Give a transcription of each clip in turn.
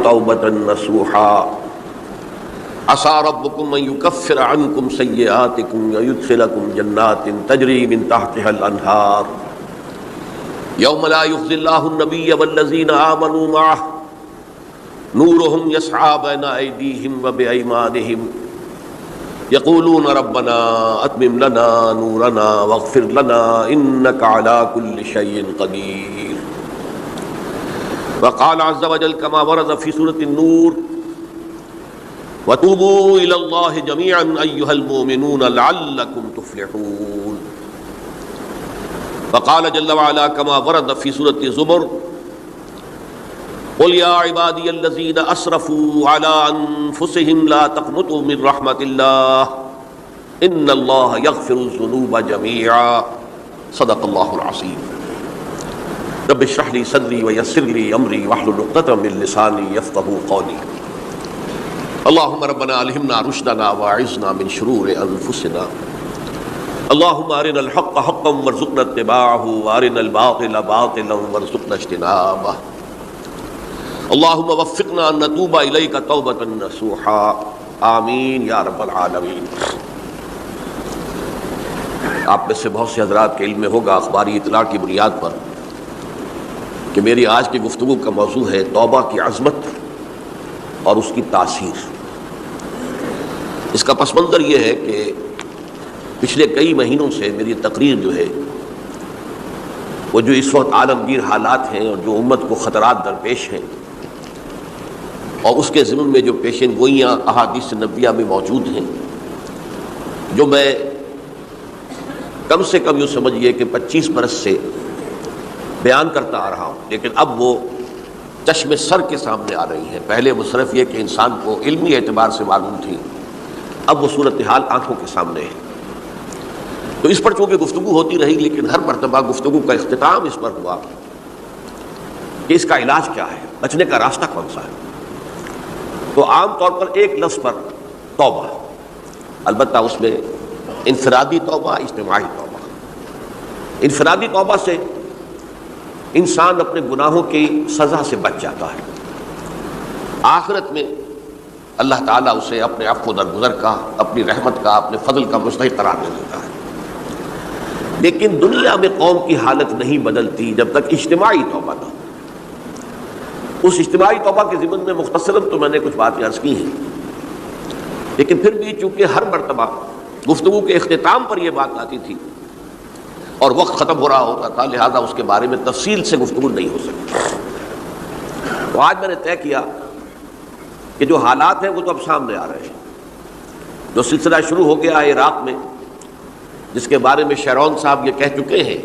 توبة نصوحا عسى ربكم أن يكفر عنكم سيئاتكم ويدخلكم جنات تجري من تحتها الأنهار يوم لا يخزي الله النبي والذين آمنوا معه نورهم يسعى بين أيديهم وبأيمانهم يقولون ربنا أتمم لنا نورنا واغفر لنا إنك على كل شيء قدير. وقال عز وجل كما ورد في سورة النور وتوبوا إلى الله جميعا أيها المؤمنون لعلكم تفلحون. وقال جل وعلا كما ورد في سورة الزمر قل يا عبادي الذين أسرفوا على أنفسهم لا تقنطوا من رحمة الله إن الله يغفر الذنوب جميعا صدق الله العظيم. رب اشرح لي صدري ويسر لي أمري واحلل عقدة من لساني يفقهوا قولي. اللهم ربنا ألهمنا رشدنا واعذنا من شرور أنفسنا. اللهم أرنا الحق حقا وارزقنا اتباعه وأرنا الباطل باطلا وارزقنا اجتنابه. اللهم وفقنا ان نتوب الیک توبۃ نصوحا آمین یا رب العالمین. آپ میں سے بہت سے حضرات کے علم میں ہوگا اخباری اطلاع کی بنیاد پر کہ میری آج کی گفتگو کا موضوع ہے توبہ کی عظمت اور اس کی تاثیر. اس کا پس منظر یہ ہے کہ پچھلے کئی مہینوں سے میری تقریر جو ہے وہ جو اس وقت عالمگیر حالات ہیں اور جو امت کو خطرات درپیش ہیں اور اس کے ضمن میں جو پیشین گوئیاں احادیث نبویہ میں موجود ہیں، جو میں کم سے کم یوں سمجھیے کہ 25 برس سے بیان کرتا آ رہا ہوں، لیکن اب وہ چشم سر کے سامنے آ رہی ہیں. پہلے وہ صرف یہ کہ انسان کو علمی اعتبار سے معلوم تھی، اب وہ صورتحال آنکھوں کے سامنے ہے. تو اس پر چونکہ گفتگو ہوتی رہی، لیکن ہر مرتبہ گفتگو کا اختتام اس پر ہوا کہ اس کا علاج کیا ہے، بچنے کا راستہ کون سا ہے. تو عام طور پر ایک لفظ پر توبہ، البتہ اس میں انفرادی توبہ، اجتماعی توبہ. انفرادی توبہ سے انسان اپنے گناہوں کی سزا سے بچ جاتا ہے. آخرت میں اللہ تعالیٰ اسے اپنے عفو و درگزر کا، اپنی رحمت کا، اپنے فضل کا مستحق قرار دے دیتا ہے. لیکن دنیا میں قوم کی حالت نہیں بدلتی جب تک اجتماعی توبہ نہ ہو. اس اجتماعی توبہ کے ضمن میں مختصراً تو میں نے کچھ باتیں عرض کی ہیں، لیکن پھر بھی چونکہ ہر مرتبہ گفتگو کے اختتام پر یہ بات آتی تھی اور وقت ختم ہو رہا ہوتا تھا، لہذا اس کے بارے میں تفصیل سے گفتگو نہیں ہو سکتی. تو آج میں نے طے کیا کہ جو حالات ہیں وہ تو اب سامنے آ رہے ہیں. جو سلسلہ شروع ہو گیا ہے عراق میں، جس کے بارے میں شیرون صاحب یہ کہہ چکے ہیں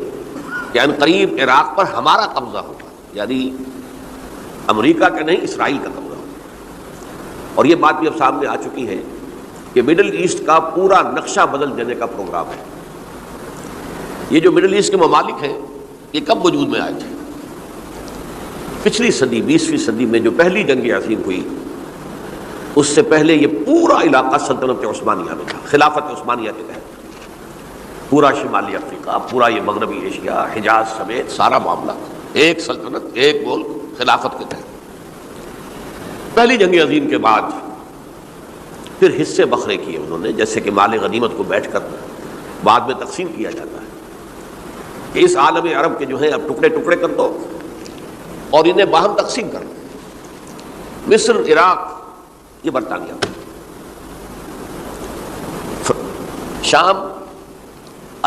کہ ان قریب عراق پر ہمارا قبضہ ہوگا، یعنی امریکہ کا نہیں، اسرائیل کا قبضہ ہوگا. اور یہ بات بھی اب سامنے آ چکی ہے کہ مڈل ایسٹ کا پورا نقشہ بدل دینے کا پروگرام ہے. یہ جو مڈل ایسٹ کے ممالک ہیں یہ کب وجود میں آئے تھے؟ پچھلی صدی، 20ویں صدی میں جو پہلی جنگ عظیم ہوئی، اس سے پہلے یہ پورا علاقہ سلطنت عثمانیہ میں تھا، خلافت عثمانیہ کے تحت. پورا شمالی افریقہ، پورا یہ مغربی ایشیا، حجاز سمیت سارا معاملہ ایک سلطنت، ایک ملک، خلافت کے تحت. پہلی جنگ عظیم کے بعد پھر حصے بکھرے کیے انہوں نے، جیسے کہ مال غنیمت کو بیٹھ کر بعد میں تقسیم کیا جاتا ہے کہ اس عالم عرب کے جو ہیں اب ٹکڑے ٹکڑے کر دو اور انہیں باہم تقسیم کر دو. مصر، عراق یہ برطانیہ، شام،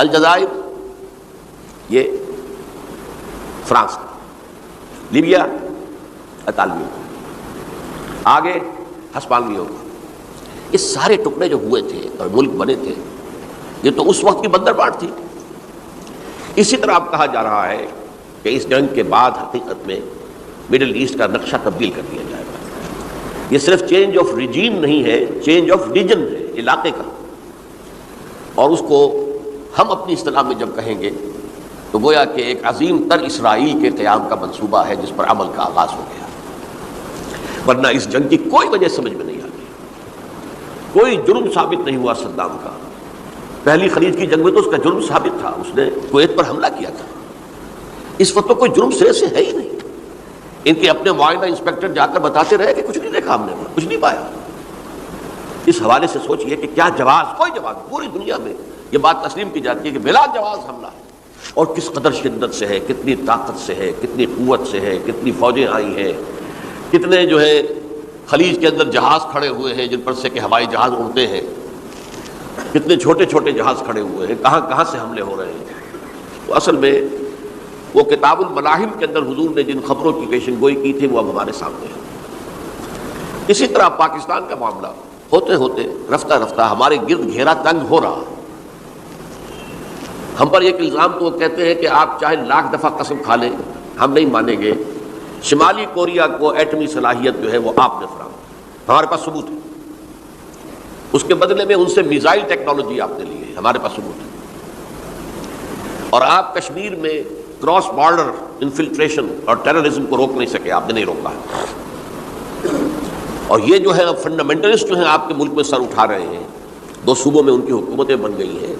الجزائر یہ فرانس کا، لیبیا اطالویوں کا، آگے ہسپانویوں کا. یہ سارے ٹکڑے جو ہوئے تھے اور ملک بنے تھے یہ تو اس وقت کی بندرباٹ تھی. اسی طرح اب کہا جا رہا ہے کہ اس جنگ کے بعد حقیقت میں مڈل ایسٹ کا نقشہ تبدیل کر دیا جائے گا. یہ صرف چینج آف ریجیم نہیں ہے، چینج آف ریجن ہے، علاقے کا. اور اس کو ہم اپنی اصطلاح میں جب کہیں گے تو گویا کہ ایک عظیم تر اسرائیل کے قیام کا منصوبہ ہے جس پر عمل کا آغاز ہو گیا. ورنہ اس جنگ کی کوئی وجہ سمجھ میں نہیں آتی. کوئی جرم ثابت نہیں ہوا صدام کا. پہلی خلیج کی جنگ میں تو اس کا جرم ثابت تھا، اس نے کویت پر حملہ کیا تھا. اس وقت تو کوئی جرم سرے سے ہے ہی نہیں. ان کے اپنے معائنہ انسپیکٹر جا کر بتاتے رہے کہ کچھ نہیں دیکھا ہم نے، کچھ نہیں پایا۔ اس حوالے سے سوچئے کہ کیا جواز، کوئی جواز پوری دنیا میں یہ بات تسلیم کی جاتی ہے کہ بلا جواز حملہ ہے، اور کس قدر شدت سے ہے، کتنی طاقت سے ہے، کتنی قوت سے ہے، کتنی فوجیں آئی ہیں، کتنے جو ہے خلیج کے اندر جہاز کھڑے ہوئے ہیں جن پر سے کہ ہوائی جہاز اڑتے ہیں، کتنے چھوٹے چھوٹے جہاز کھڑے ہوئے ہیں، کہاں کہاں سے حملے ہو رہے ہیں۔ تو اصل میں وہ کتاب الملاحم کے اندر حضور نے جن خبروں کی پیشن گوئی کی تھی وہ اب ہمارے سامنے ہے۔ اسی طرح پاکستان کا معاملہ ہوتے ہوتے رفتہ رفتہ ہمارے گرد گھیرا تنگ ہو رہا۔ ہم پر ایک الزام تو وہ کہتے ہیں کہ آپ چاہے لاکھ دفعہ قسم کھا لیں ہم نہیں مانیں گے، شمالی کوریا کو ایٹمی صلاحیت جو ہے وہ آپ نے فراہم کی، ہمارے پاس ثبوت ہے، اس کے بدلے میں ان سے میزائل ٹیکنالوجی آپ نے لی ہے، ہمارے پاس ثبوت ہے، اور آپ کشمیر میں کراس بارڈر انفلٹریشن اور ٹیررزم کو روک نہیں سکے، آپ نے نہیں روکا ہے۔ اور یہ جو ہے فنڈامنٹلسٹ جو ہیں آپ کے ملک میں سر اٹھا رہے ہیں، 2 صوبوں میں ان کی حکومتیں بن گئی ہیں،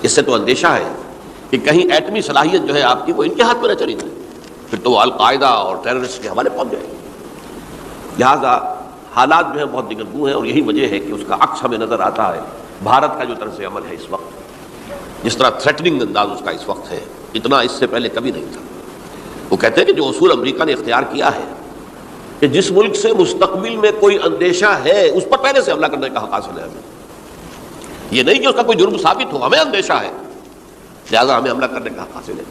اس سے تو اندیشہ ہے کہ کہیں ایٹمی صلاحیت جو ہے آپ کی وہ ان کے ہاتھ میں نہ چلی جائے، پھر تو وہ القاعدہ اور ٹیررسٹ کے حوالے پہنچ جائے گی۔ لہٰذا حالات جو ہے بہت دگرگوں ہیں، اور یہی وجہ ہے کہ اس کا عکس ہمیں نظر آتا ہے بھارت کا جو طرز عمل ہے اس وقت، جس طرح تھریٹننگ انداز اس کا اس وقت ہے، اتنا اس سے پہلے کبھی نہیں تھا۔ وہ کہتے ہیں کہ جو اصول امریکہ نے اختیار کیا ہے کہ جس ملک سے مستقبل میں کوئی اندیشہ ہے اس پر پہلے سے حملہ کرنے کا حق حاصل ہے ہمیں، یہ نہیں کہ اس کا کوئی جرم ثابت ہو، ہمیں اندیشہ ہے لہٰذا ہمیں حملہ کرنے کا حق حاصل ہے،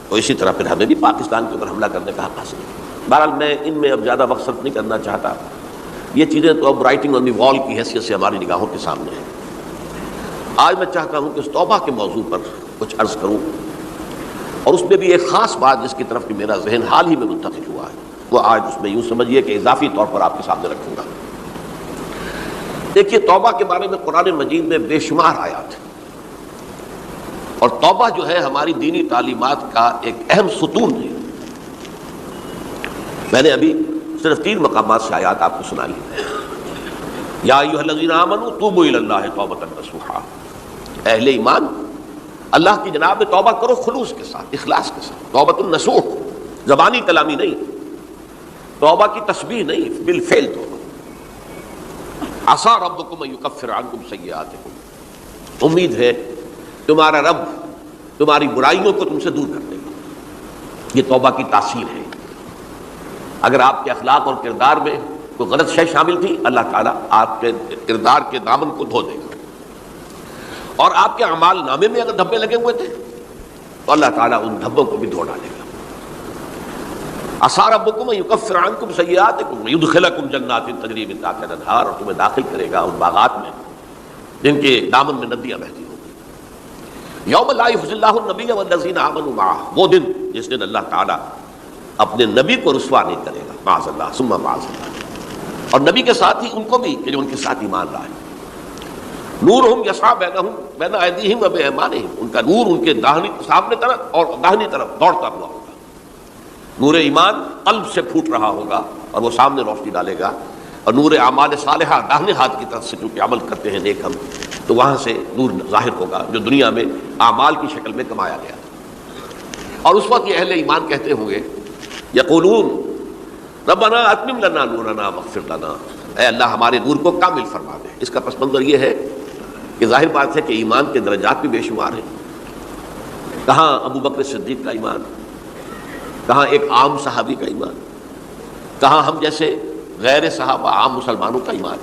تو اسی طرح پھر ہمیں بھی پاکستان کے اوپر حملہ کرنے کا حق حاصل ہے۔ بہرحال میں ان میں اب زیادہ وقت صرف نہیں کرنا چاہتا، یہ چیزیں تو اب رائٹنگ آن دی وال کی حیثیت سے ہماری نگاہوں کے سامنے ہیں۔ آج میں چاہتا ہوں کہ اس توبہ کے موضوع پر کچھ عرض کروں، اور اس میں بھی ایک خاص بات جس کی طرف کہ میرا ذہن حال ہی میں منتقل ہوا ہے، وہ آج اس میں یوں سمجھیے کہ اضافی طور پر آپ کے سامنے رکھوں گا۔ دیکھیے توبہ کے بارے میں قرآن مجید میں بے شمار آیات ہیں، اور توبہ جو ہے ہماری دینی تعلیمات کا ایک اہم ستون ہے۔ میں نے ابھی صرف 3 مقامات سے آیات آپ کو سنائی۔ یا ایھا الذین آمنوا توبوا الی اللہ توبۃ نصوحا، اہل ایمان اللہ کی جناب میں توبہ کرو خلوص کے ساتھ، اخلاص کے ساتھ۔ توبۃ النصوح، زبانی کلامی نہیں، توبہ کی تسبیح نہیں، بالفعل توبہ۔ عسیٰ ربکم ان یکفر عنکم سیئاتکم، امید ہے تمہارا رب تمہاری برائیوں کو تم سے دور کر دے گا۔ یہ توبہ کی تاثیر ہے۔ اگر آپ کے اخلاق اور کردار میں کوئی غلط شے شامل تھی، اللہ تعالیٰ آپ کے کردار کے دامن کو دھو دے گا، اور آپ کے اعمال نامے میں اگر دھبے لگے ہوئے تھے تو اللہ تعالیٰ ان دھبوں کو بھی دھو ڈالے گا۔ عسیٰ ربکم ان یکفر عنکم سیئاتکم ویدخلکم جنات تجری من تحتہا الانہار، اور تمہیں داخل کرے گا ان باغات میں جن کے دامن میں ندیاں بہتی ہوں گی۔ یوم لا یخزی اللہ النبی والذین آمنوا معہ، وہ دن جس دن اللہ تعالیٰ اپنے نبی کو رسوا نہیں کرے گا، معاذ اللہ ثم معاذ اللہ، اور نبی کے ساتھ ہی ان کو بھی کہ جو ان کے ساتھ ایمان لائے۔ نورہم یسعی بین ایدیہم و بایمانہم، ان کا نور ان کے داہنی سامنے طرف اور داہنی طرف دوڑتا ہوا ہوگا۔ نور ایمان قلب سے پھوٹ رہا ہوگا اور وہ سامنے روشنی ڈالے گا، اور نور اعمال صالحہ داہنے ہاتھ کی طرف سے چونکہ عمل کرتے ہیں نیک ہم، تو وہاں سے نور ظاہر ہوگا جو دنیا میں اعمال کی شکل میں کمایا گیا۔ اور اس وقت یہ اہل ایمان کہتے ہوں گے، یقولون ربنا اتمم لنا نورنا واغفر لنا، اے اللہ ہمارے نور کو کامل فرما دے۔ اس کا پس منظر یہ ہے کہ ظاہر بات ہے کہ ایمان کے درجات بھی بے شمار ہیں۔ کہاں ابو بکر صدیق کا ایمان، کہاں ایک عام صحابی کا ایمان، کہاں ہم جیسے غیر صحابہ عام مسلمانوں کا ایمان،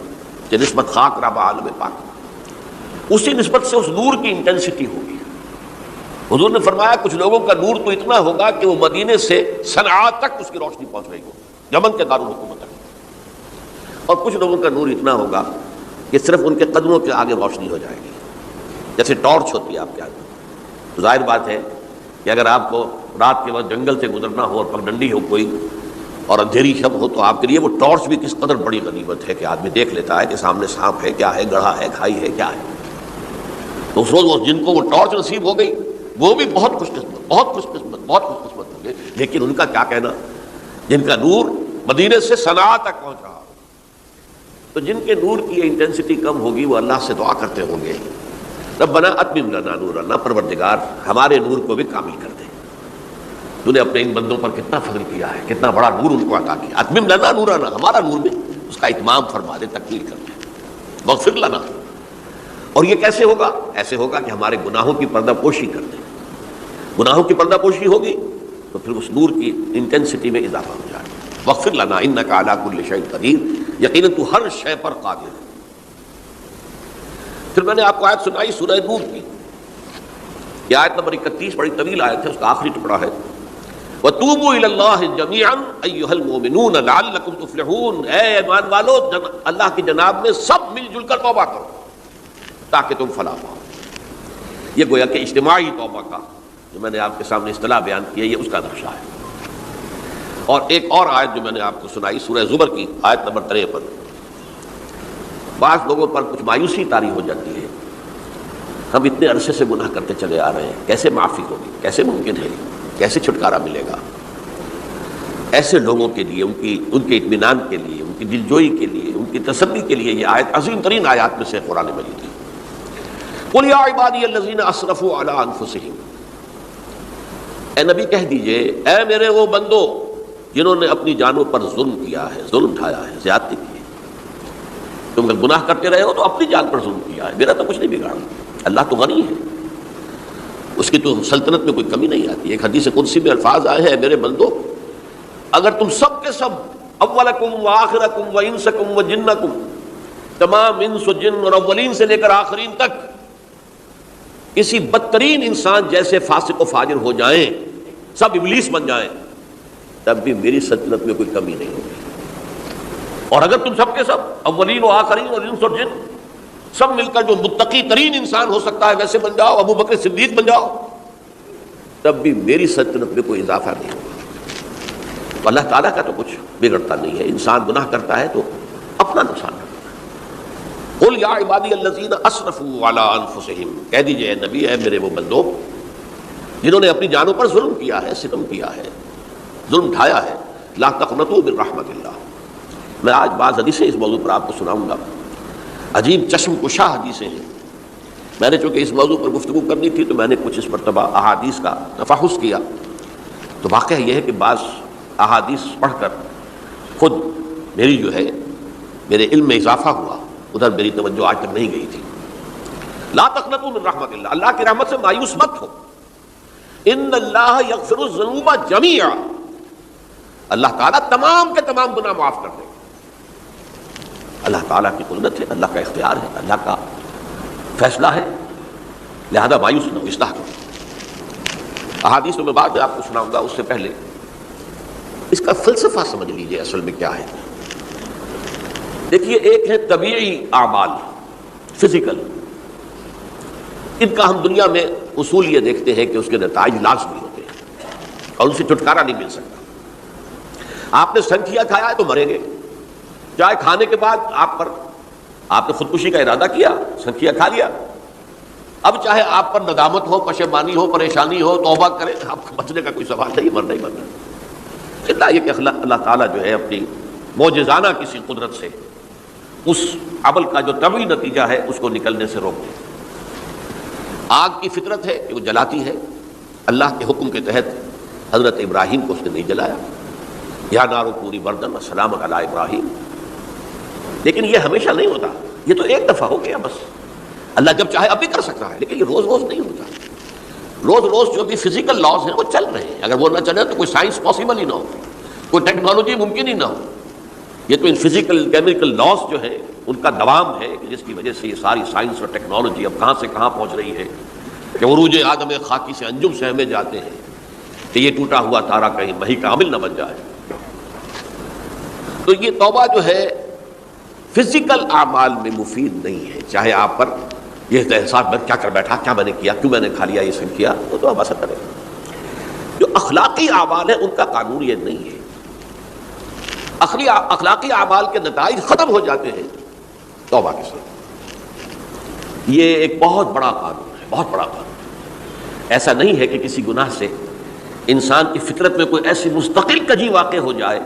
کہ نسبت خاک ربا عالم پاک، اسی نسبت سے اس نور کی انٹینسٹی ہوگی۔ حضور نے فرمایا کچھ لوگوں کا نور تو اتنا ہوگا کہ وہ مدینے سے صنعاء تک اس کی روشنی پہنچ رہی ہوگی، یمن کے دارالحکومت تک، اور کچھ لوگوں کا نور اتنا ہوگا کہ صرف ان کے قدموں کے آگے روشنی ہو جائے گی، جیسے ٹارچ ہوتی ہے آپ کے آگے۔ تو ظاہر بات ہے کہ اگر آپ کو رات کے وقت جنگل سے گزرنا ہو اور پگڈنڈی ہو کوئی اور اندھیری شب ہو، تو آپ کے لیے وہ ٹارچ بھی کس قدر بڑی غنیمت ہے کہ آدمی دیکھ لیتا ہے کہ سامنے سانپ ہے کیا ہے، گڑھا ہے، کھائی ہے کیا ہے۔ تو اس روز جن کو وہ ٹارچ نصیب ہو گئی وہ بھی بہت خوش قسمت، بہت خوش قسمت، بہت خوش قسمت ہوں گے۔ لیکن ان کا کیا کہنا جن کا نور مدینے سے صنعاء تک پہنچ رہا ہو، تو جن کے نور کی یہ انٹینسٹی کم ہوگی وہ اللہ سے دعا کرتے ہوں گے، ربنا اتمم لنا نورنا، پروردگار ہمارے نور کو بھی کامل کر دے۔ تو نے اپنے ان بندوں پر کتنا فضل کیا ہے، کتنا بڑا نور ان کو عطا کیا. اتمم لنا نورنا، ہمارا نور بھی اس کا اتمام فرما دے، تکمیل کر دے. واغفر لنا. اور یہ کیسے ہوگا؟ ایسے ہوگا کہ ہمارے گناہوں کی پردہ پوشی کر دیں. گناہوں کی پردہ پوشی ہوگی تو پھر اس نور کی انٹینسٹی میں اضافہ ہو جائے. واغفر لنا انک علی کل شیء قدیر، یقیناً تو ہر شے پر قادر ہے. پھر میں نے آپ کو آیت سنائی سورہ نور کی، یہ آیت نمبر 31 بڑی طویل آیت ہے، اس کا آخری ٹکڑا ہے. وَتُوبُوا إِلَى اللَّهِ جَمِيعًا أَيُّهَا الْمُؤْمِنُونَ لَعَلَّكُمْ تُفْلِحُونَ. اے ایمان والو، اللہ کی جناب میں سب مل جل کر توبہ کرو تاکہ تم فلاح پاؤ. یہ گویا کہ اجتماعی توبہ کا جو میں نے آپ کے سامنے اصطلاح بیان کی ہے، یہ اس کا نقشہ ہے. اور ایک اور آیت جو میں نے آپ کو سنائی سورہ زمر کی آیت نمبر 53. بعض لوگوں پر کچھ مایوسی طاری ہو جاتی ہے، ہم اتنے عرصے سے گناہ کرتے چلے آ رہے ہیں، کیسے معافی ہوگی، کیسے ممکن ہے، کیسے چھٹکارا ملے گا. ایسے لوگوں کے لیے ان کے اطمینان کے لیے، ان کی دلجوئی کے لیے، ان کی تسلی کے لیے یہ آیت عظیم ترین آیات میں سے قرآن مجید ہے. قل یا عبادی الذین اسرفوا علی انفسہم. اے نبی کہہ دیجئے، اے میرے وہ بندو جنہوں نے اپنی جانوں پر ظلم کیا ہے، ظلم اٹھایا ہے، زیادتی کی ہے. تم اگر گناہ کرتے رہے ہو تو اپنی جان پر ظلم کیا ہے، میرا تو کچھ نہیں بگاڑا. اللہ تو غنی ہے، اس کی تو سلطنت میں کوئی کمی نہیں آتی. ایک حدیث قدسی میں الفاظ آئے ہیں، میرے بندو اگر تم سب کے سب، اولکم و آخرکم و انسکم و جنکم، تمام انس و جن اور اولین سے لے کر آخرین تک کسی بدترین انسان جیسے فاسق و فاجر ہو جائیں، سب ابلیس بن جائیں، تب بھی میری سلطنت میں کوئی کمی نہیں ہوگی. اور اگر تم سب کے سب اولین و آخرین اور انس اور جن سب مل کر جو متقی ترین انسان ہو سکتا ہے ویسے بن جاؤ، ابو بکر صدیق بن جاؤ، تب بھی میری سلطنت میں کوئی اضافہ نہیں ہوگا. اللہ تعالیٰ کا تو کچھ بگڑتا نہیں ہے. انسان گناہ کرتا ہے تو اپنا نقصان کرتا ہے. قل یا عبادی الذین اسرفوا علی انفسہم. کہہ دیجئے اے نبی، اے میرے وہ بندو جنہوں نے اپنی جانوں پر ظلم کیا ہے، ستم کیا ہے، ظلم اٹھایا ہے، لا تقنطوا من رحمت اللہ. میں آج بعض حدیثیں اس موضوع پر آپ کو سناؤں گا، عجیب چشم کشا حدیثیں ہیں. میں نے چونکہ اس موضوع پر گفتگو کرنی تھی تو میں نے کچھ اس مرتبہ احادیث کا تفحص کیا. تو واقعہ یہ ہے کہ بعض احادیث پڑھ کر خود میری جو ہے میرے علم میں اضافہ ہوا، ادھر میری توجہ آج تک نہیں گئی تھی. لا تقنطوا من رحمت اللہ، اللہ کی رحمت سے مایوس مت ہو. ان اللہ یغفر الذنوب جميعا، اللہ تعالیٰ تمام کے تمام گناہ معاف کر دے گا. اللہ تعالیٰ کی قدرت ہے، اللہ کا اختیار ہے، اللہ کا فیصلہ ہے، لہذا مایوس نہ ہو، اصلاح کرو. احادیث میں بعد میں آپ کو سناؤں گا، اس سے پہلے اس کا فلسفہ سمجھ لیجئے اصل میں کیا ہے. دیکھیے، ایک ہے طبیعی اعمال، فزیکل. ان کا ہم دنیا میں اصول یہ دیکھتے ہیں کہ اس کے نتائج لازمی ہوتے ہیں اور ان سے چھٹکارا نہیں مل سکتا. آپ نے سنکھیا کھایا ہے تو مریں گے، چاہے کھانے کے بعد آپ نے خودکشی کا ارادہ کیا، سنکھیا کھا لیا، اب چاہے آپ پر ندامت ہو، پشیمانی ہو، پریشانی ہو، توبہ کریں، آپ کو بچنے کا کوئی سوال نہیں، مرنا ہی مرنا. اللہ یہ کہ اللہ تعالیٰ جو ہے اپنی معجزانہ کسی قدرت سے اس عمل کا جو طبعی نتیجہ ہے اس کو نکلنے سے روک دے. آگ کی فطرت ہے کہ وہ جلاتی ہے. اللہ کے حکم کے تحت حضرت ابراہیم کو اس نے نہیں جلایا، یا نارو پوری بردن السلام علی ابراہیم. لیکن یہ ہمیشہ نہیں ہوتا، یہ تو ایک دفعہ ہو گیا بس. اللہ جب چاہے اب بھی کر سکتا ہے، لیکن یہ روز روز نہیں ہوتا. روز روز جو بھی فزیکل لاز ہیں وہ چل رہے ہیں. اگر وہ نہ چلے تو کوئی سائنس پاسبل ہی نہ ہو، کوئی ٹیکنالوجی ممکن ہی نہ ہو. یہ تو ان فزیکل کیمیکل لاز جو ہیں ان کا دوام ہے کہ جس کی وجہ سے یہ ساری سائنس اور ٹیکنالوجی اب کہاں سے کہاں پہنچ رہی ہے کہ عروج آدم خاکی سے انجم سے ہمیں جاتے ہیں کہ یہ ٹوٹا ہوا تارا کہیں مہی کا عامل نہ بن جائے. تو یہ توبہ جو ہے فزیکل اعمال میں مفید نہیں ہے. چاہے آپ پر یہ احساس میں کیا کر بیٹھا، کیا میں نے کیا، کیوں میں نے کھا لیا، یہ سن کیا، وہ تو اب اثر کرے گا. جو اخلاقی اعمال ہیں ان کا قانون یہ نہیں ہے. اخلاقی اعمال کے نتائج ختم ہو جاتے ہیں توبہ کے ساتھ. یہ ایک بہت بڑا قانون ہے، بہت بڑا قانون. ایسا نہیں ہے کہ کسی گناہ سے انسان کی فطرت میں کوئی ایسی مستقل کجی واقع ہو جائے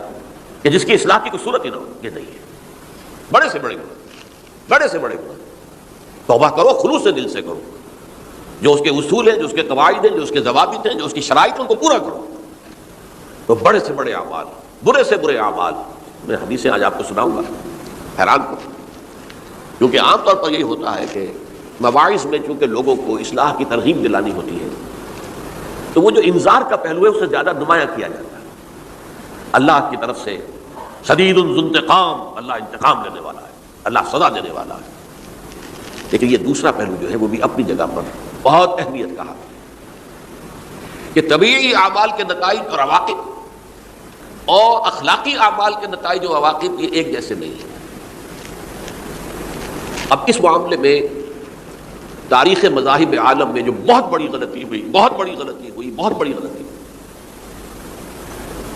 کہ جس کی اصلاح کی کوئی صورت ہی نہ ہو. یہ نہیں ہے. بڑے سے بڑے گناہ، بڑے سے بڑے گناہ توبہ کرو، خلوص سے دل سے کرو. جو اس کے اصول ہیں، جو اس کے قواعد ہیں، جو اس کے ضوابط ہیں، جو اس کی شرائط ہیں، ان کو پورا کرو. تو بڑے سے بڑے اعمال، برے سے برے اعمال، میں حدیثیں آج آپ کو سناؤں گا، حیران کو، کیونکہ عام طور پر یہی ہوتا ہے کہ مواعظ میں چونکہ لوگوں کو اصلاح کی ترغیب دلانی ہوتی ہے تو وہ جو انذار کا پہلو ہے اسے زیادہ نمایاں کیا جاتا ہے۔ اللہ کی طرف سے شدید ذو انتقام، اللہ انتقام لینے والا ہے، اللہ سزا دینے والا ہے۔ لیکن یہ دوسرا پہلو جو ہے وہ بھی اپنی جگہ پر بہت اہمیت کا ہے کہ طبیعی اعمال کے نتائج اور عواقب اور اخلاقی اعمال کے نتائج و عواقب یہ ایک جیسے نہیں ہیں۔ اب اس معاملے میں تاریخ مذاہب عالم میں جو بہت بڑی غلطی ہوئی،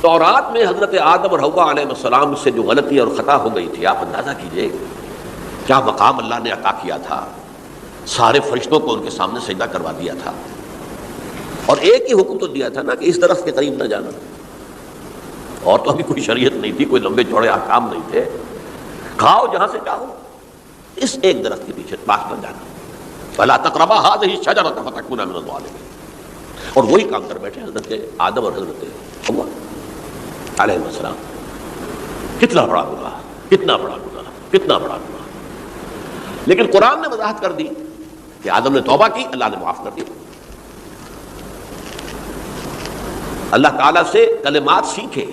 تورات میں حضرت آدم اور حوا علیہ السلام سے جو غلطی اور خطا ہو گئی تھی، آپ اندازہ کیجئے کیا مقام اللہ نے عطا کیا تھا، سارے فرشتوں کو ان کے سامنے سجدہ کروا دیا تھا، اور ایک ہی حکم تو دیا تھا نا کہ اس درخت کے قریب نہ جانا، اور تو ابھی کوئی شریعت نہیں تھی، کوئی لمبے چوڑے احکام نہیں تھے، کھاؤ جہاں سے چاہو، اس ایک درخت کے پیچھے پاس نہ جانا، فَلَا تَقْرَبَا هَٰذِهِ الشَّجَرَةَ فَتَكُونَا مِنَ الظَّالِمِينَ، اور وہی کام کر بیٹھے حضرت آدم اور حضرت حوا علیہ السلام۔ کتنا بڑا گناہ، کتنا بڑا گناہ، کتنا بڑا گناہ، لیکن قرآن نے وضاحت کر دی کہ آدم نے توبہ کی، اللہ نے معاف کر دیا۔ اللہ تعالیٰ سے کلمات سیکھے،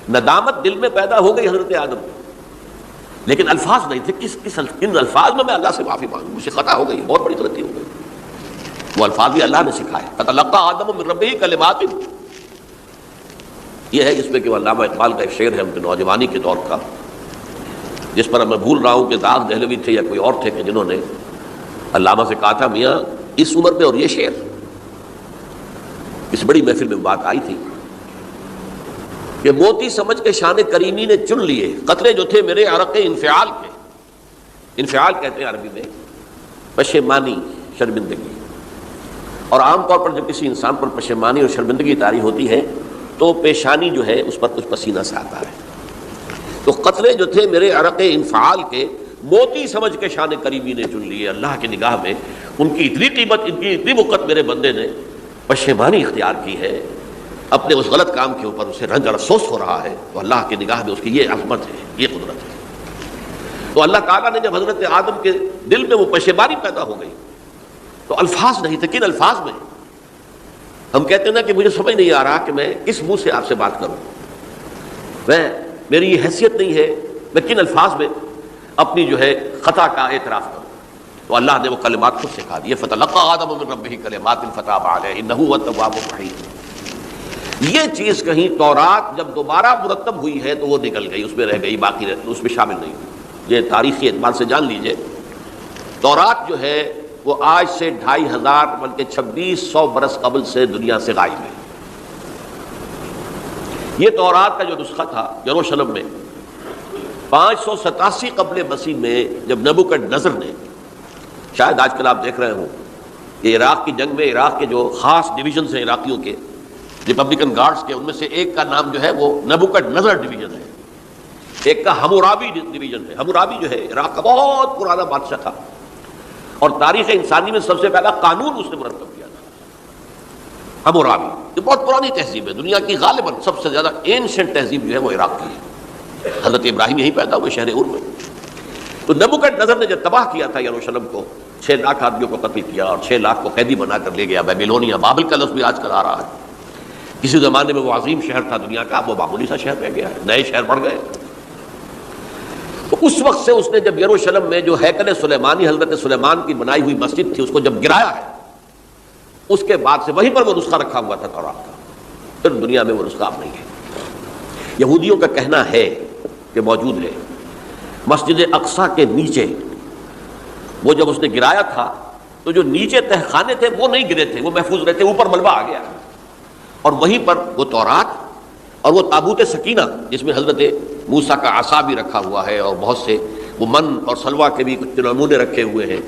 ندامت دل میں پیدا ہو گئی حضرت آدم کو، لیکن الفاظ نہیں تھے، کن الفاظ میں اللہ سے معافی مانگوں، مجھ سے خطا ہو گئی، بہت بڑی غلطی ہو گئی، وہ الفاظ بھی اللہ نے سکھائے، فَتَلَقَّىٰ آدَمُ مِن رَبِّهِ كَلِمَاتٍ۔ یہ ہے جس میں کہ علامہ اقبال کا ایک شعر ہے ان کے نوجوانی کے دور کا، جس پر میں بھول رہا ہوں کہ داغ دہلوی تھے یا کوئی اور تھے کہ جنہوں نے علامہ سے کہا تھا میاں اس عمر میں اور یہ شعر، اس بڑی محفل میں بات آئی تھی کہ موتی سمجھ کے شان کریمی نے چن لیے قطرے جو تھے میرے عرق انفعال کے، انفعال کہتے ہیں عربی میں پشیمانی، شرمندگی، اور عام طور پر جب کسی انسان پر پشیمانی اور شرمندگی طاری ہوتی ہے تو پیشانی جو ہے اس پر کچھ پسینہ سے آتا ہے، تو قطرے جو تھے میرے عرق انفعال کے موتی سمجھ کے شان کریمی نے چن لیے، اللہ کی نگاہ میں ان کی اتنی قیمت، ان کی اتنی وقت میرے بندے نے پشیمانی اختیار کی ہے، اپنے اس غلط کام کے اوپر اسے رنج اور افسوس ہو رہا ہے، تو اللہ کی نگاہ میں اس کی یہ عظمت ہے، یہ قدرت ہے۔ تو اللہ تعالیٰ نے جب حضرت آدم کے دل میں وہ پشیمانی پیدا ہو گئی تو الفاظ نہیں تھے، کن الفاظ میں؟ ہم کہتے ہیں نا کہ مجھے سمجھ نہیں آ رہا کہ میں کس منہ سے آپ سے بات کروں، میری یہ حیثیت نہیں ہے، میں کن الفاظ میں اپنی جو ہے خطا کا اعتراف کروں، تو اللہ نے وہ کلمات خود سکھا دیے، فَتَلَقَّىٰ آدَمُ مِن رَبِّهِ كَلِمَاتٍ فَتَابَ عَلَيْهِ إِنَّهُ هُوَ التَّوَّابُ الرَّحِيمُ۔ یہ چیز کہیں تورات جب دوبارہ مرتب ہوئی ہے تو وہ نکل گئی، اس میں رہ گئی، باقی اس میں شامل نہیں ہوئی۔ یہ تاریخی اعتبار سے جان لیجئے، تورات جو ہے وہ آج سے 2500 بلکہ 2600 برس قبل سے دنیا سے غائب ہے۔ یہ تورات کا جو نسخہ تھا یروشلم میں 587 قبل مسیح میں جب نبوکدنضر نے، شاید آج کل آپ دیکھ رہے ہوں کہ عراق کی جنگ میں عراق کے جو خاص ڈویژنز ہیں عراقیوں کے، ریپبلکن گارڈز کے، ان میں سے ایک کا نام جو ہے وہ نبوکدنضر ڈویژن ہے، ایک کا حمورابی ڈویژن ہے۔ حمورابی جو ہے عراق کا بہت پرانا بادشاہ تھا، اور تاریخ انسانی میں سب سے پہلا قانون اس نے مرتب کیا تھا، حمورابی۔ یہ بہت پرانی تہذیب ہے، دنیا کی غالباً سب سے زیادہ اینشنٹ تہذیب جو ہے وہ عراق کی ہے، حضرت ابراہیم یہیں پیدا ہوئے شہر عور میں۔ تو نبوکدنضر نے جب تباہ کیا تھا یروشلم کو، 6 لاکھ آدمیوں کو قتل کیا اور 6 لاکھ کو قیدی بنا کر لے گیا بیبیلونیا، بابل کا لفظ بھی آج کل آ رہا ہے۔ کسی زمانے میں وہ عظیم شہر تھا دنیا کا، اب وہ معمولی سا شہر رہ گیا ہے، نئے شہر بڑھ گئے۔ تو اس وقت سے اس نے جب یروشلم میں جو ہیکل سلیمانی حضرت سلیمان کی بنائی ہوئی مسجد تھی اس کو جب گرایا ہے، اس کے بعد سے وہیں پر وہ نسخہ رکھا ہوا تھا تورات کا، پھر دنیا میں وہ نسخہ اب نہیں ہے۔ یہودیوں کا کہنا ہے کہ موجود ہے مسجد اقصیٰ کے نیچے، وہ جب اس نے گرایا تھا تو جو نیچے تہخانے تھے وہ نہیں گرے تھے، وہ محفوظ رہتے، اوپر ملبہ آ گیا، اور وہیں پر وہ تورات اور وہ تابوت سکینہ جس میں حضرت موسیٰ کا عصا بھی رکھا ہوا ہے اور بہت سے وہ من اور سلوہ کے بھی کچھ نمونے رکھے ہوئے ہیں،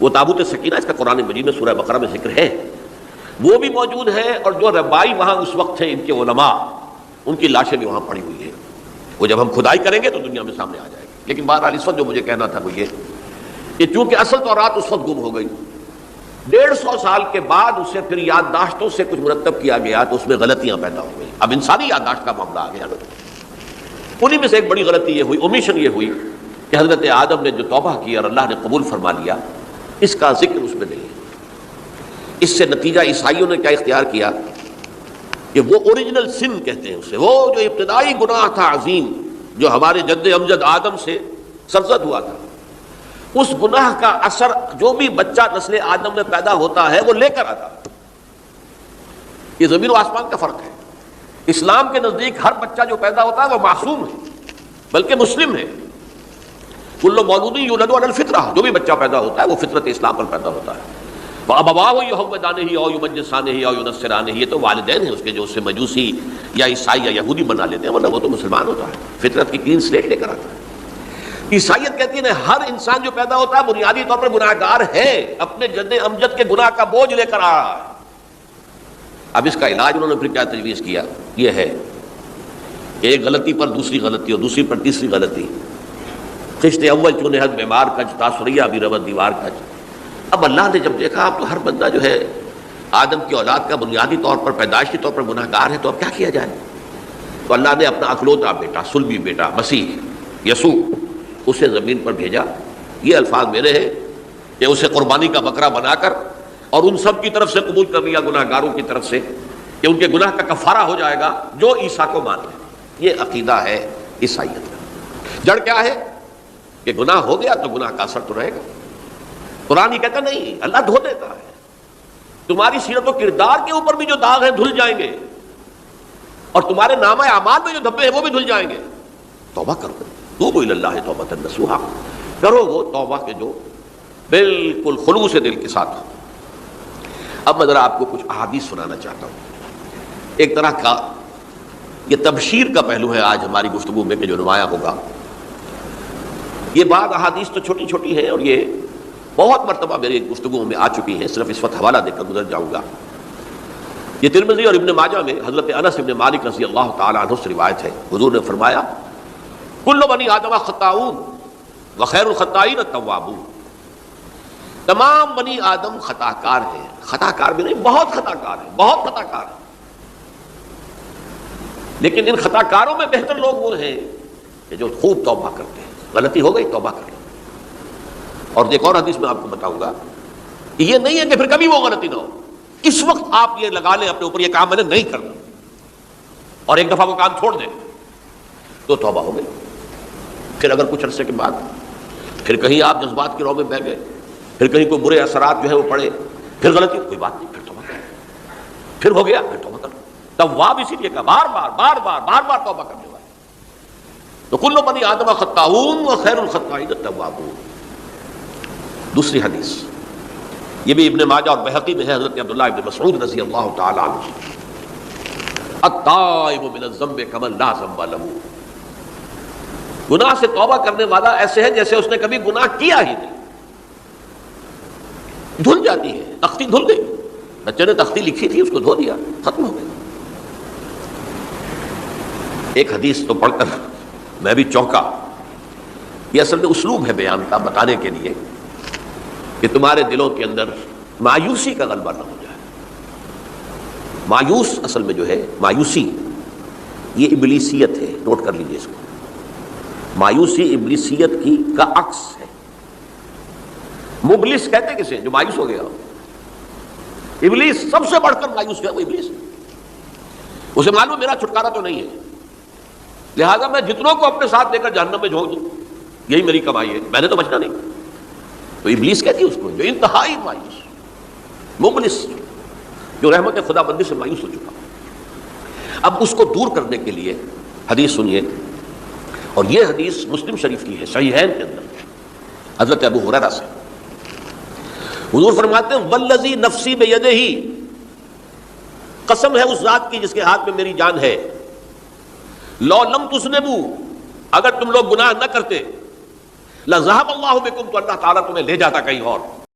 وہ تابوت سکینہ اس کا قرآن مجید میں سورہ بقرہ میں ذکر ہے، وہ بھی موجود ہے، اور جو ربائی وہاں اس وقت تھے ان کے علماء، ان کی لاشیں بھی وہاں پڑی ہوئی ہیں، وہ جب ہم کھدائی کریں گے تو دنیا میں سامنے آ جائے گی۔ لیکن بہرحال اس وقت جو مجھے کہنا تھا وہ یہ کہ چونکہ اصل تورات اس وقت گم ہو گئی، 150 سال کے بعد اسے پھر یادداشتوں سے کچھ مرتب کیا گیا تو اس میں غلطیاں پیدا ہو گئی. اب انسانی یادداشت کا معاملہ آ گیا. انہیں میں سے ایک بڑی غلطی یہ ہوئی، اومیشن یہ ہوئی کہ حضرت آدم نے جو توبہ کی اور اللہ نے قبول فرما لیا، اس کا ذکر اس میں نہیں ہے. اس سے نتیجہ عیسائیوں نے کیا اختیار کیا کہ وہ اوریجنل سن کہتے ہیں اسے، وہ جو ابتدائی گناہ تھا عظیم جو ہمارے جد امجد آدم سے سرزد ہوا تھا، اس گناہ کا اثر جو بھی بچہ نسل آدم میں پیدا ہوتا ہے وہ لے کر آتا. یہ زمین و آسمان کا فرق ہے. اسلام کے نزدیک ہر بچہ جو پیدا ہوتا ہے وہ معصوم ہے، بلکہ مسلم ہے. کل مولود یولد علی الفطرہ، جو بھی بچہ پیدا ہوتا ہے وہ فطرت اسلام پر پیدا ہوتا ہے. وَأَبَوَاهُ يُهَوِّدَانِهِ أَوْ يُمَجِّسَانِهِ أَوْ يُنَصِّرَانِهِ، یہ تو والدین ہیں اس کے جو اسے مجوسی یا عیسائی یا یہودی بنا لیتے ہیں، ورنہ وہ تو مسلمان ہوتا ہے، فطرت کی کلین سلیٹ لے کر آتا ہے. عیسائیت کہتی ہے ہر انسان جو پیدا ہوتا ہے بنیادی طور پر گناہ گار ہے، اپنے جد امجد کے گناہ کا بوجھ لے کر آ رہا ہے. اب اس کا علاج انہوں نے پھر کیا تجویز کیا، یہ ہے کہ ایک غلطی پر دوسری غلطی اور دوسری پر تیسری غلطی. قسط اول چون حد بیمار کج تاثریہ بھی رود دیوار کج. اب اللہ نے جب دیکھا اب تو ہر بندہ جو ہے آدم کی اولاد کا بنیادی طور پر پیدائشی طور پر گناہ گار ہے، تو اب کیا کیا جائے؟ تو اللہ نے اپنا اکلوتا بیٹا، صلبی بیٹا مسیح یسوع اسے زمین پر بھیجا. یہ الفاظ میرے ہیں کہ اسے قربانی کا بکرا بنا کر اور ان سب کی طرف سے قبول کر لیا، گناہ گاروں کی طرف سے، کہ ان کے گناہ کا کفارہ ہو جائے گا جو عیسیٰ کو مان لے. یہ عقیدہ ہے عیسائیت کا. جڑ کیا ہے کہ گناہ ہو گیا تو گناہ کا اثر تو رہے گا. قرآن یہ کہتا نہیں، اللہ دھو دیتا ہے. تمہاری سیرت و کردار کے اوپر بھی جو داغ ہیں دھل جائیں گے، اور تمہارے نامہ اعمال میں جو دھبے ہیں وہ بھی دھل جائیں گے. توبہ کرو، توبوا الی اللہ توبۃ نصوحا، کرو وہ توبہ کے جو بالکل خلوص دل کے ساتھ. اب میں ذرا آپ کو کچھ احادیث سنانا چاہتا ہوں. ایک طرح کا یہ تبشیر کا پہلو ہے آج ہماری گفتگو میں کہ جو نمایاں ہوگا. یہ بعض احادیث تو چھوٹی چھوٹی ہیں اور یہ بہت مرتبہ میری گفتگو میں آ چکی ہیں، صرف اس وقت حوالہ دے کر گزر جاؤں گا. یہ ترمذی اور ابن ماجہ میں حضرت انس ابن مالک رضی اللہ تعالی عنہ سے روایت ہے. حضور نے فرمایا کل بنی آدم خطاؤون وخیر الخطائین التوابون. تمام بنی آدم خطا کار ہیں. خطا کار بھی نہیں، بہت خطا کار ہیں، بہت خطا کار ہیں. لیکن ان خطا کاروں میں بہتر لوگ وہ ہیں کہ جو خوب توبہ کرتے ہیں. غلطی ہو گئی توبہ کر لو. اور ایک اور حدیث میں آپ کو بتاؤں گا کہ یہ نہیں ہے کہ پھر کبھی وہ غلطی نہ ہو. اس وقت آپ یہ لگا لیں اپنے اوپر یہ کام میں نے نہیں کرنا اور ایک دفعہ وہ کام چھوڑ دیں تو توبہ ہو گئی. پھر اگر کچھ عرصے کے بعد پھر کہیں آپ جذبات کی رو میں بہ گئے، پھر کہیں کوئی برے اثرات جو ہے وہ پڑے، پھر غلطی، کوئی بات نہیں، پھر توبہ کرو. پھر ہو گیا، پھر توبہ کرو. تواب اسی لیے کہا بار بار بار بار بار بار توبہ کرنے والے. تو کل بنی آدم خطاؤون وخیر الخطائین التوابون. دوسری حدیث یہ بھی ابن ماجہ اور بہقی میں ہے، حضرت عبداللہ ابن مسعود رضی اللہ تعالی عنہ. التائب من الذنب کمن لا ذنب له. گناہ سے توبہ کرنے والا ایسے ہے جیسے اس نے کبھی گناہ کیا ہی نہیں. دھل جاتی ہے، تختی دھل گئی. بچے نے تختی لکھی تھی، اس کو دھو دیا، ختم ہو گئی. ایک حدیث تو پڑھ کر میں بھی چونکا. یہ اصل میں اسلوب ہے بیان کا، بتانے کے لیے کہ تمہارے دلوں کے اندر مایوسی کا غلبہ نہ ہو جائے. مایوس اصل میں جو ہے مایوسی یہ ابلیسیت ہے. نوٹ کر لیجیے اس کو. مایوسی ابلیسیت کی کا عکس ہے. مبلس کہتے کسے جو مایوس ہو گیا. ابلیس سب سے بڑھ کر مایوس ہے، وہ ابلیس ہے. اسے معلوم میرا چھٹکارا تو نہیں ہے، لہذا میں جتنوں کو اپنے ساتھ لے کر جہنم میں جھونک دوں، یہی میری کمائی ہے، میں نے تو بچنا نہیں. تو ابلیس کہتی ہے اس کو جو انتہائی مایوس، مبلس، جو رحمت خدا بندی سے مایوس ہو چکا. اب اس کو دور کرنے کے لیے حدیث سنیے، اور یہ حدیث مسلم شریف کی ہے، صحیحین کے اندر حضرت ابو ہریرہ سے. حضور فرماتے ہیں والذی نفسی بیدہ، قسم ہے اس ذات کی جس کے ہاتھ میں میری جان ہے، لو لم تذنبوا، اگر تم لوگ گناہ نہ کرتے، لذهب اللہ بکم، تو اللہ تعالیٰ تمہیں لے جاتا کہیں اور.